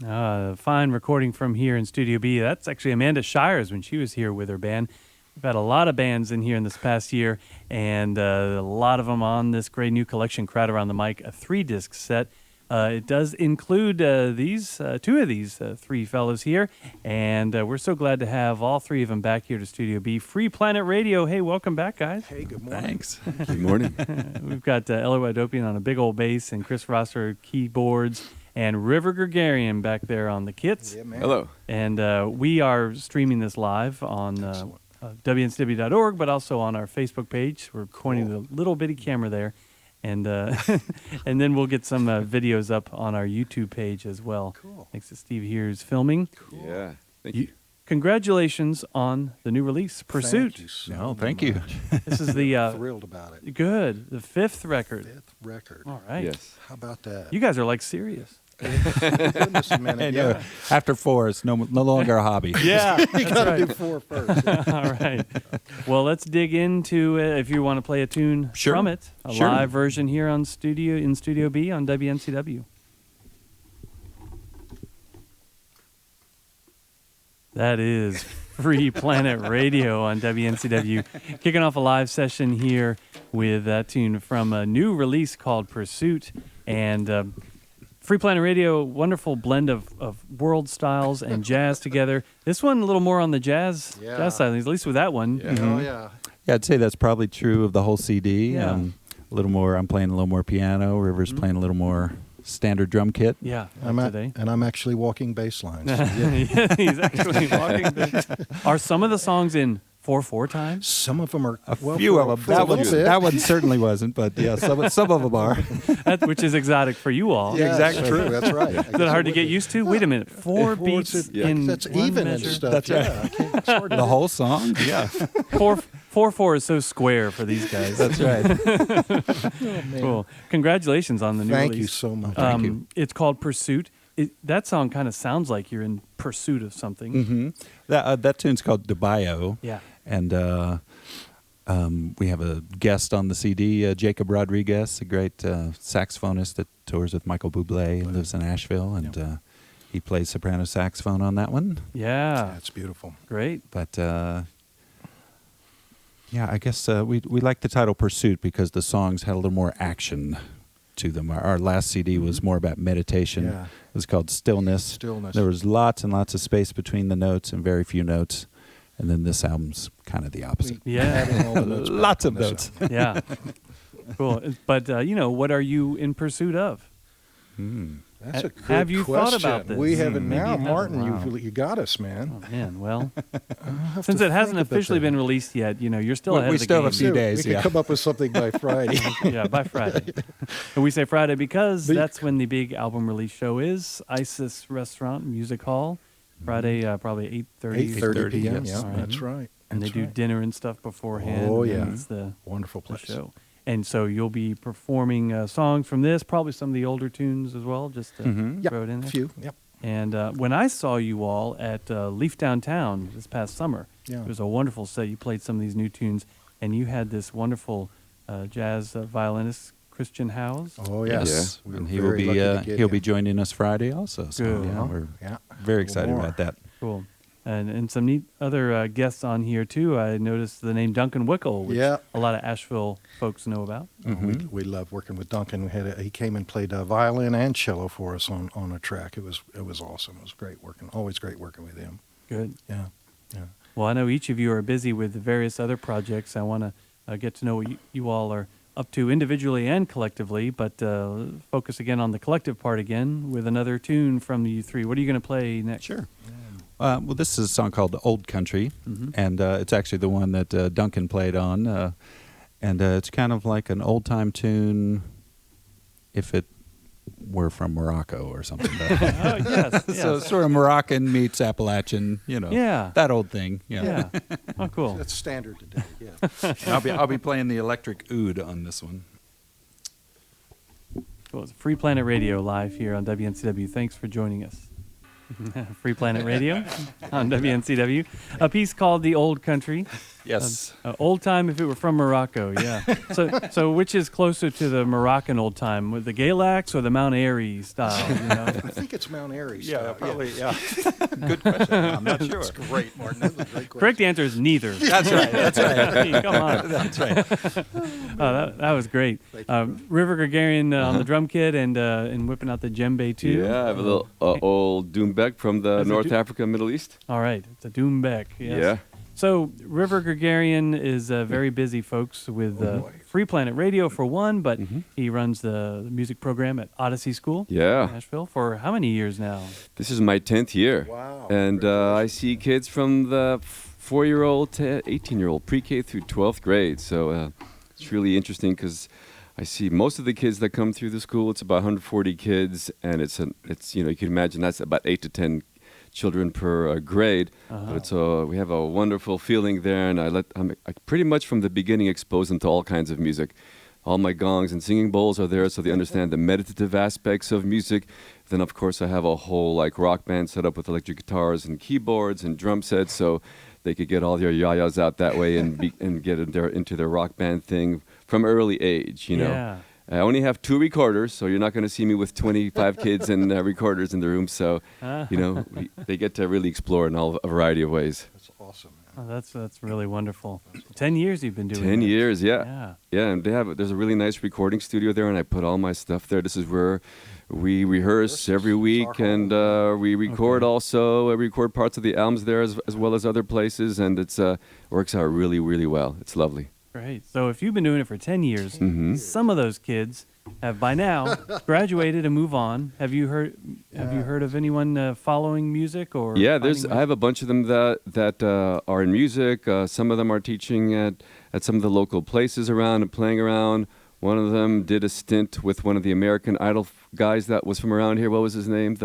Fine recording from here in Studio B. That's actually Amanda Shires when she was here with her band. We've had a lot of bands in here in this past year, and a lot of them on this great new collection, Crowd Around the Mic, a 3-disc set. It does include two of these three fellows here, and we're so glad to have all three of them back here to Studio B. Free Planet Radio. Hey, welcome back, guys. Hey, good morning. Thanks. Good morning. We've got Ellie Wadopian on a big old bass, and Chris Rosser keyboards, and River Gregarian back there on the kits. Yeah, man. Hello. And we are streaming this live on WNCW.org, but also on our Facebook page. We're pointing the little bitty camera there. And and then we'll get some videos up on our YouTube page as well. Cool. Thanks to Steve here who's filming. Cool. Yeah. Thank you. Congratulations on the new release, Pursuit. Thank you so No, thank you. much. This is the Thrilled about it. good, the 5th record. 5th record. All right. Yes. How about that? You guys are like serious. Goodness a minute. I know. Yeah. After 4, it's no longer a hobby. Yeah, You that's got to right. do 4 first. All right. Well, let's dig into if you want to play a tune Sure. from it, a Sure. live version here on Studio B on WNCW. That is Free Planet Radio on WNCW, kicking off a live session here with that tune from a new release called Pursuit. And Free Planet Radio, wonderful blend of world styles and jazz together. This one a little more on the jazz side, at least with that one. Yeah. Oh, yeah. Yeah, I'd say that's probably true of the whole CD. Yeah. A little more. I'm playing a little more piano. River's playing a little more standard drum kit. Yeah, I'm today. and I'm actually walking bass lines. Yeah, he's actually walking. Are some of the songs in 4/4 time? Some of them are. A few of them. For a little bit. That one certainly wasn't, but yeah, some of them are. Which is exotic for you all. Yeah, Exactly. True. That's right. Is that hard to get used to? Wait a minute, 4 beats in That's one even measure? and stuff. That's right. Yeah, I can't- it's hard to The whole song? Yeah. 4/4 is so square for these guys. That's right. Cool. Congratulations on the new Thank release. you so much. Thank you. It's called Pursuit. That song kind of sounds like you're in pursuit of something. Mm-hmm. That tune's called DeBio. Yeah. And we have a guest on the CD, Jacob Rodriguez, a great saxophonist that tours with Michael Bublé and lives in Asheville. And he plays soprano saxophone on that one. Yeah. That's beautiful. Great. But yeah, I guess we like the title Pursuit because the songs had a little more action to them. Our last CD was more about meditation. Yeah. It was called Stillness. Stillness. There was lots and lots of space between the notes and very few notes. And then this album's kind of the opposite. Yeah. Adding all the notes back Lots on of this notes. album. Yeah. Cool. But, what are you in pursuit of? That's a good Have you thought question. about this? We haven't Maybe now, you haven't. Martin. Wow. You got us, man. Oh, man. Well, I'll since have it to hasn't think about officially that. been released yet, you're still We ahead of the still game. have a few days, We can yeah. come up with something by Friday. Yeah, by Friday. And we say Friday because that's when the big album release show is. Isis Restaurant Music Hall. Friday, probably 8:30. 8:30 p.m. yes. Yeah, All right. that's right. And they That's do right. dinner and stuff beforehand. Oh, and yeah. then it's the Wonderful place. show. And so you'll be performing songs from this, probably some of the older tunes as well, just to Mhm. throw it in there. Few. Yep. And when I saw you all at Leaf Downtown this past summer, Yeah. it was a wonderful set. You played some of these new tunes, and you had this wonderful jazz violinist, Christian Howes. Oh yes. We were And he will very be lucky to get he'll him. be joining us Friday also. So Good. yeah, we're Yeah. very A little excited more. about that. Cool. And some neat other guests on here, too. I noticed the name Duncan Wickel, which Yeah. a lot of Asheville folks know about. We love working with Duncan. He came and played violin and cello for us on a track. It was awesome. It was great working. Always great working with him. Good. Yeah. Yeah. Well, I know each of you are busy with various other projects. I want to get to know what you all are up to individually and collectively, but focus again on the collective part again with another tune from you three. What are you going to play next? Sure. Well, this is a song called Old Country, Mm-hmm. and it's actually the one that Duncan played on. And it's kind of like an old-time tune if it were from Morocco or something. Oh, yes. So yes. sort of Moroccan meets Appalachian, Yeah. that old thing. Yeah. Oh, cool. That's standard today. Yeah. I'll be playing the electric oud on this one. Cool. It's Free Planet Radio live here on WNCW. Thanks for joining us. Free Planet Radio on WNCW. A piece called The Old Country Yes. Old time if it were from Morocco, yeah. So which is closer to the Moroccan old time, with the Galax or the Mount Airy style? You know? I think it's Mount Airy. Yeah, style, probably. Yeah. Good question. I'm not sure. That's great, Martin. That's a great question. Correct answer is neither. That's right. That's right. I mean, come on. That's right. That was great. River Gregarian on the drum kit and whipping out the djembe too. Yeah, I have a little old Doombek from the That's a North Africa, Middle East. All right, it's a Doombek. Yes. Yeah. So River Gregarian is very busy, folks, with Free Planet Radio for one, but he runs the music program at Odyssey School Yeah. in Nashville for how many years now? This is my 10th year. Wow. And I see kids from the 4-year-old to 18-year-old, pre-K through 12th grade. So it's really interesting because I see most of the kids that come through the school, it's about 140 kids, and it's you know, you can imagine that's about 8 to 10 children per grade. But we have a wonderful feeling there, and I pretty much from the beginning expose them to all kinds of music. All my gongs and singing bowls are there, so they understand the meditative aspects of music. Then, of course, I have a whole rock band set up with electric guitars and keyboards and drum sets, so they could get all their yayas out that way and get into their rock band thing from early age. You know. Yeah. I only have 2 recorders, so you're not going to see me with 25 kids and recorders in the room. So, you know, they get to really explore in a variety of ways. That's awesome, man. Oh, that's really wonderful. 10 years you've been doing 10 that. years, yeah. Yeah. Yeah, and there's a really nice recording studio there, and I put all my stuff there. This is where we rehearse every week, and we record also. I record parts of the albums there as well as other places, and it's works out really, really well. It's lovely. Great. So if you've been doing it for 10 years, some of those kids have by now graduated and move on. Have you heard of anyone following music or? Yeah, finding I have a bunch of them that are in music. Some of them are teaching at some of the local places around and playing around. One of them did a stint with one of the American Idol guys that was from around here. What was his name?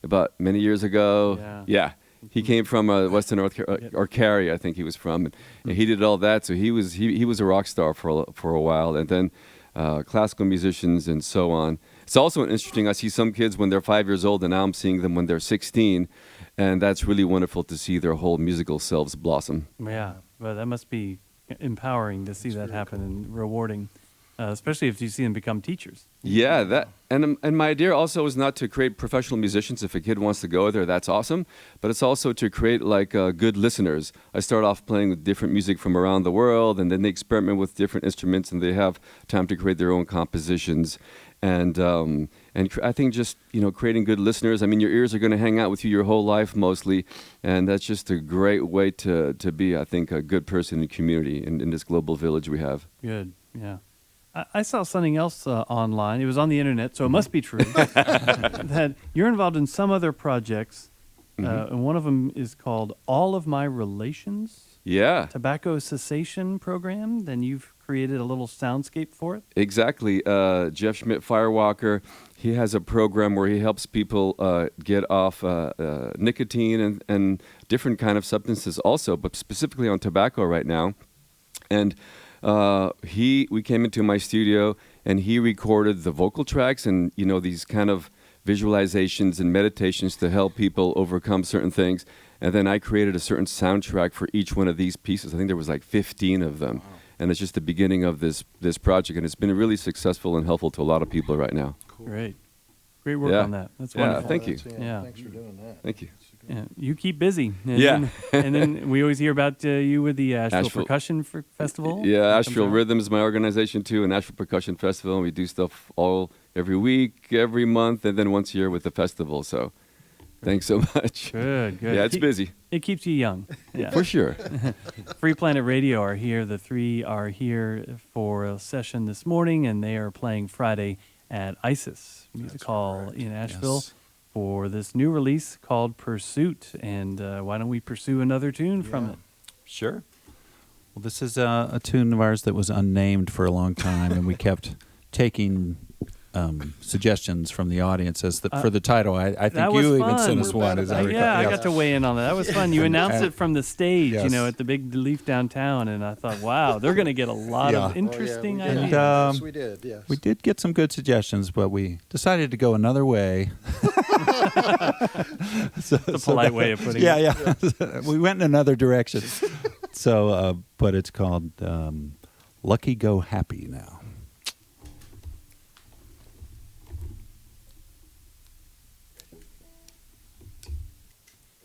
About many years ago. Yeah. He came from Western North or Cary, I think he was from, and he did all that. So he was a rock star for a while, and then classical musicians and so on. It's also interesting. I see some kids when they're 5 years old, and now I'm seeing them when they're 16, and that's really wonderful to see their whole musical selves blossom. Yeah, well, that must be empowering to see that happen and rewarding, especially if you see them become teachers. Yeah, that and my idea also is not to create professional musicians. If a kid wants to go there, that's awesome. But it's also to create good listeners. I start off playing with different music from around the world, and then they experiment with different instruments, and they have time to create their own compositions. And I think just creating good listeners. I mean, your ears are going to hang out with you your whole life mostly, and that's just a great way to be, I think, a good person in the community in this global village we have. Good, yeah. I saw something else online. It was on the internet, so it must be true. That you're involved in some other projects, and one of them is called All of My Relations. Yeah. Tobacco cessation program. Then you've created a little soundscape for it. Exactly. Jeff Schmidt Firewalker, he has a program where he helps people get off nicotine and different kind of substances also, but specifically on tobacco right now. And we came into my studio and he recorded the vocal tracks and these kind of visualizations and meditations to help people overcome certain things. And then I created a certain soundtrack for each one of these pieces. I think there was 15 of them. Wow. And it's just the beginning of this project, and it's been really successful and helpful to a lot of people right now. Cool. Great work on that. That's wonderful. Thank you. Yeah. Thanks for doing that. Thank you. Yeah, you keep busy. And Yeah. then we always hear about you with the Asheville Percussion Festival. Yeah, Asheville Rhythm is my organization too, and Asheville Percussion Festival. And we do stuff every week, every month, and then once a year with the festival. So thanks so much. Good. Yeah, it's busy. It keeps you young. Yeah. For sure. Free Planet Radio are here. The three are here for a session this morning, and they are playing Friday at ISIS Music Hall in Asheville for this new release called Pursuit. And why don't we pursue another tune from it? Sure. Well, this is a tune of ours that was unnamed for a long time, and we kept taking suggestions from the audience for the title. I think you even sent us one. I got to weigh in on that. That was fun. You announced it from the stage, at the Big Leaf downtown, and I thought, wow, they're going to get a lot of interesting ideas. Yes, we did. Yes, we did get some good suggestions, but we decided to go another way. It's a polite way of putting it. Yeah. We went in another direction. So, but it's called Lucky Go Happy now.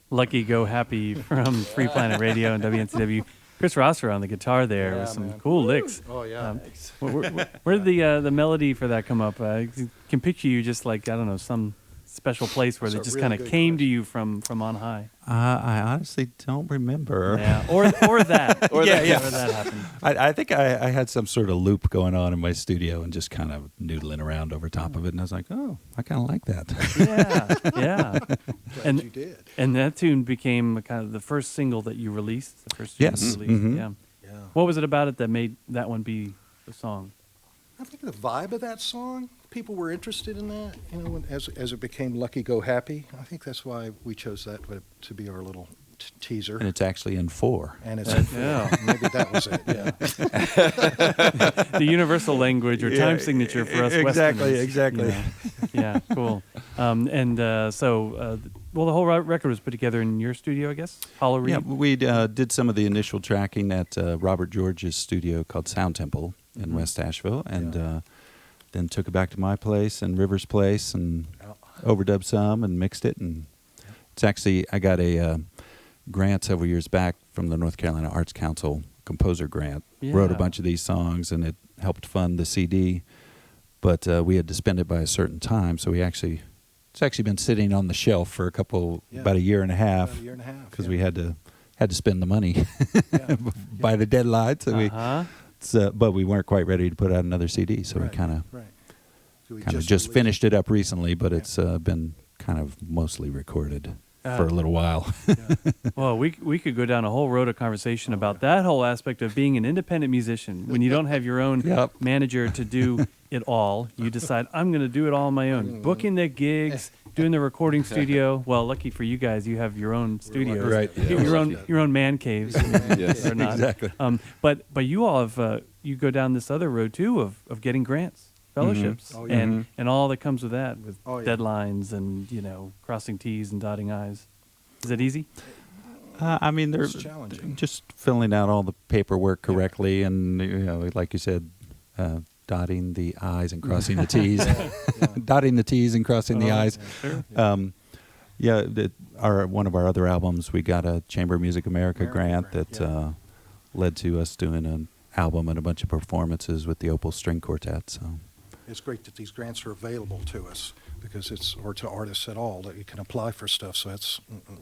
Lucky Go Happy from Free Planet Radio and WNCW. Chris Rosser on the guitar there with some cool licks. Oh, yeah. Where did the melody for that come up? I can picture you just like, I don't know, some special place where That's they a just really kind of good came to question. you from on high. I honestly don't remember. Yeah, or that. Or Yeah, that, yeah. Or that happened. I think I had some sort of loop going on in my studio and just kind of noodling around over top of it, and I was like, oh, I kind of like that. Yeah. Glad you did. And that tune became kind of the first single that you released. The first tune Yes. you released. Mhm. Yeah. Yeah. What was it about it that made that one be the song? I think the vibe of that song, people were interested in that, as it became Lucky Go Happy. I think that's why we chose that to be our little teaser. And it's actually in 4. And it's Yeah. maybe that was it. Yeah. The universal language or time signature for us Westerners. exactly. you know. Yeah, cool. Well, the whole record was put together in your studio, I guess? Hollow Reed? Yeah, we did some of the initial tracking at Robert George's studio called Sound Temple in West Asheville, and then took it back to my place and River's place and overdubbed some and mixed it. And it's actually, I got a grant several years back from the North Carolina Arts Council composer grant. Wrote a Yeah. bunch of these songs, and it helped fund the CD. But we had to spend it by a certain time, so it's actually been sitting on the shelf for about a year and a half. About a year and a half. Because yeah. we had to spend the money Yeah. by the deadline. So Uh-huh. but we weren't quite ready to put out another CD. So Right, we kind right. So we of just released finished it up recently, but it's been kind of mostly recorded for a little while. Well, we could go down a whole road of conversation about that whole aspect of being an independent musician. When you don't have your own Yep. manager to do it all, you decide, I'm going to do it all on my own. Booking the gigs, doing the recording studio. Well, lucky for you guys, you have your own studios. Right. Yeah, your we're own lucky. your own man caves. Yes. Or not. Exactly. But you all have you go down this other road too of getting grants, fellowships, Oh, yeah. and all that comes with that, with Oh, yeah. deadlines and crossing T's and dotting I's. Is it easy? I mean, they're It's challenging. just filling out all the paperwork correctly, and like you said, dotting the I's and crossing the T's, dotting the T's and crossing the I's. Sure. One of our other albums, we got a Chamber of Music America grant grant, that led to us doing an album and a bunch of performances with the Opal String Quartet. So It's great that these grants are available to us or to artists at all, that you can apply for stuff. So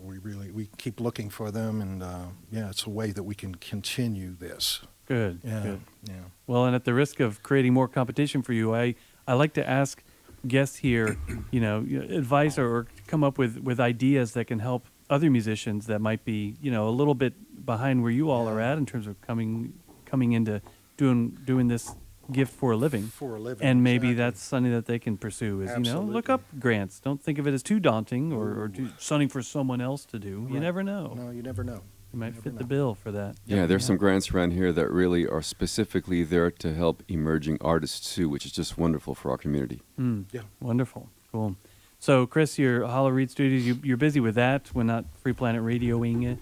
we keep looking for them, and it's a way that we can continue this. Good. Yeah, Good. yeah. Well, and at the risk of creating more competition for you, I like to ask guests here, advice or come up with ideas that can help other musicians that might be, a little bit behind where you all are at in terms of coming into doing this gift for a living. For a living, And maybe exactly. that's something that they can pursue is, look Absolutely. up grants. Don't think of it as too daunting or something for someone else to do. You Right. never know. No, you never know. You might never fit the know. bill for that. Yeah, there's some grants around here that really are specifically there to help emerging artists too, which is just wonderful for our community. Yeah. Wonderful. Cool. So, Chris, your Hollow Reed Studios, you're busy with that when not Free Planet Radioing it.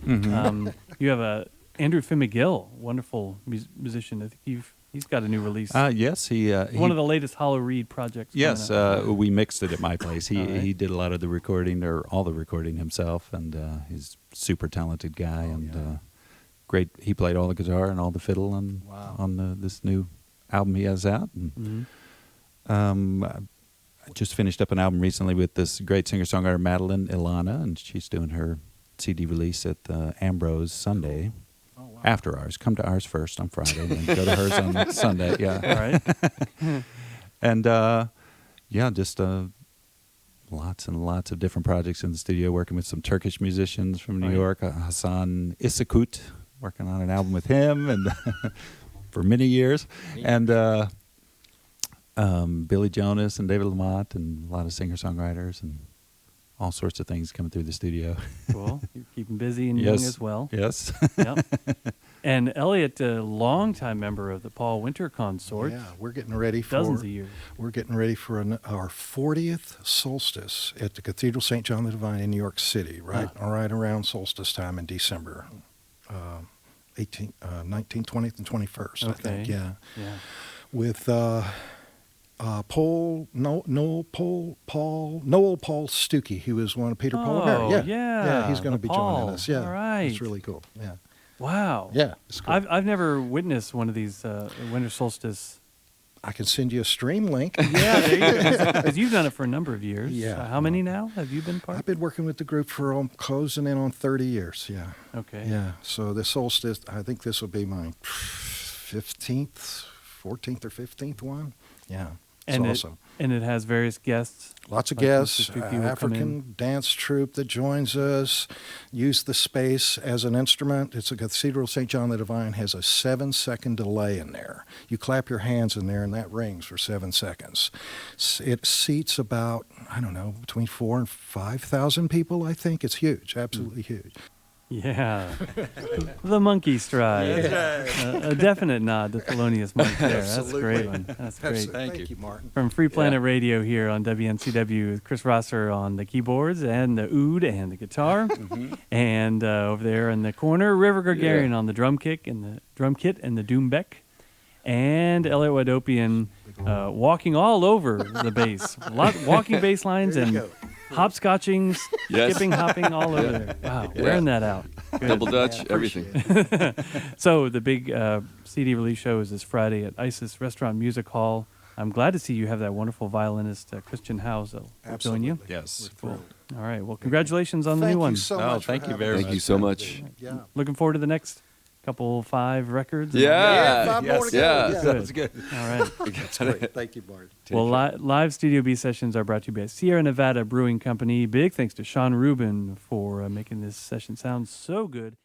You have Andrew Finn McGill, wonderful musician. I think he's got a new release. yes, One of the latest Hollow Reed projects. Yes, coming out. we mixed it at my place. All right. He did a lot of the recording, or all the recording himself, and he's a super talented guy and great. He played all the guitar and all the fiddle on this new album he has out. And, I just finished up an album recently with this great singer-songwriter Madeline Ilana, and she's doing her CD release at Ambrose Sunday. Oh, wow. After ours. Come to ours first on Friday, and then go to hers on Sunday. Yeah. All right. And just lots and lots of different projects in the studio, working with some Turkish musicians from New Right. York. Hassan Isakut, working on an album with him, and for many years, and Billy Jonas and David Lamont, and a lot of singer-songwriters and all sorts of things coming through the studio. Cool. You're keeping busy and young as well. Yes. Yep. And Elliot, a longtime member of the Paul Winter Consort. Yeah, we're getting ready for Dozens of years. We're getting ready for our 40th solstice at the Cathedral St. John the Divine in New York City, right around solstice time in December. 19th, 20th, and 21st, I think, Okay. yeah. Yeah. With Noel Paul Stuckey, who was one of Peter Paul Oh, Revere. yeah, he's going to the be joining Paul. us. Yeah, All right. it's really cool. Yeah, Wow. yeah, it's cool. I've never witnessed one of these winter solstice. I can send you a stream link. Yeah, there you go. Because you've done it for a number of years. Yeah. How many now have you been part? I've been working with the group for closing in on 30 years. Yeah. Okay. Yeah. So the solstice, I think this will be my 15th, 14th or 15th one. Yeah. It's And awesome. it has various guests. Lots of like guests, Mr. Stuckey will come in. African dance troupe that joins us, use the space as an instrument. It's a Cathedral St. John the Divine has a 7-second delay in there. You clap your hands in there and that rings for 7 seconds. It seats about, I don't know, between 4,000 and 5,000 people, I think. It's huge, absolutely huge. Yeah. The monkey stride. A definite nod to Thelonious Monk there. That's a great one. That's great. Thank you, Martin. From Free Planet Radio here on WNCW, Chris Rosser on the keyboards and the oud and the guitar, and over there in the corner, River Gregarian on the drum kit and the doombeck, and Elliot Wadopian walking all over the bass, walking bass lines There you and go. hopscotching, Yes. skipping, hopping all over there. Wow, wearing that out. Good. Double Dutch, Yeah, everything. appreciate it. So the big CD release show is this Friday at Isis Restaurant Music Hall. I'm glad to see you have that wonderful violinist Christian House will join you. Yes. We're thrilled. All right. Well, congratulations on the Thank new one. you so Oh, much. thank for you having very us. Thank you so much. Yeah. Looking forward to the next couple 5 records. Yeah. 5 more to go. Yeah. Yeah. Sounds good. All right. That's great. Thank you, Bart. Well, live Studio B sessions are brought to you by Sierra Nevada Brewing Company. Big thanks to Sean Rubin for making this session sound so good.